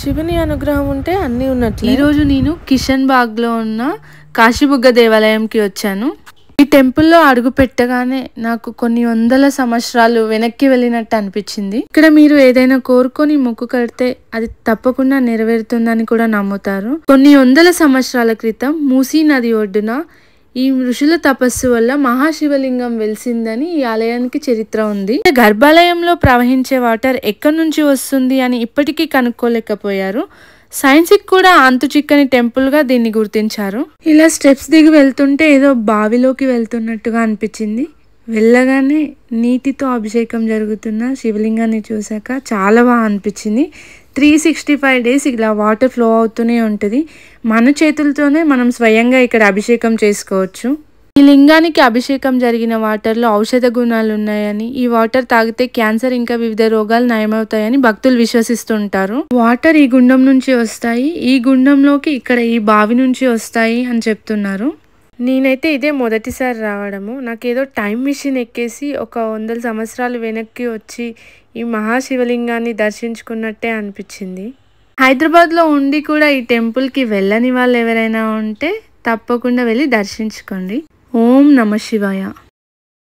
శివుని అనుగ్రహం ఉంటే అన్నీ ఉన్నట్లే. ఈరోజు నేను కిషన్ బాగ్లో ఉన్న కాశీబుగ్గ దేవాలయంకి వచ్చాను. ఈ టెంపుల్లో అడుగు పెట్టగానే నాకు కొన్ని వందల సంవత్సరాలు వెనక్కి వెళ్ళినట్టు అనిపించింది. ఇక్కడ మీరు ఏదైనా కోరుకొని మొక్కు కడితే అది తప్పకుండా నెరవేరుతుందని కూడా నమ్ముతారు. కొన్ని వందల సంవత్సరాల క్రితం మూసీ నది ఒడ్డున ఈ ఋషుల తపస్సు వల్ల మహాశివలింగం వెలిసిందని ఈ ఆలయానికి చరిత్ర ఉంది. గర్భాలయంలో ప్రవహించే వాటర్ ఎక్కడి నుంచి వస్తుంది అని ఇప్పటికీ కనుక్కోలేకపోయారు. సైన్స్ కి కూడా అంతు చిక్కని టెంపుల్ గా దీన్ని గుర్తించారు. ఇలా స్టెప్స్ దిగి వెళ్తుంటే ఏదో బావిలోకి వెళ్తున్నట్టుగా అనిపించింది. వెళ్ళగానే నీటితో అభిషేకం జరుగుతున్న శివలింగాన్ని చూసాక చాలా బాగా అనిపించింది. 365 days ఇలా వాటర్ ఫ్లో అవుతూనే ఉంటుంది. మన చేతులతోనే మనం స్వయంగా ఇక్కడ అభిషేకం చేసుకోవచ్చు. ఈ లింగానికి అభిషేకం జరిగిన వాటర్లో ఔషధ గుణాలు ఉన్నాయని, ఈ వాటర్ తాగితే క్యాన్సర్ ఇంకా వివిధ రోగాలు నయమవుతాయని భక్తులు విశ్వసిస్తుంటారు. వాటర్ ఈ గుండం నుంచి వస్తాయి, ఈ గుండంలోకి ఇక్కడ ఈ బావి నుంచి వస్తాయి అని చెప్తున్నారు. నేనైతే ఇదే మొదటిసారి రావడము. నాకేదో టైం మిషన్ ఎక్కేసి ఒక 100 సంవత్సరాలు వెనక్కి వచ్చి ఈ మహాశివలింగాన్ని దర్శించుకున్నట్టే అనిపించింది. హైదరాబాద్లో ఉండి కూడా ఈ టెంపుల్కి వెళ్ళని వాళ్ళు ఎవరైనా ఉంటే తప్పకుండా వెళ్ళి దర్శించుకోండి. ఓం నమ శివాయ.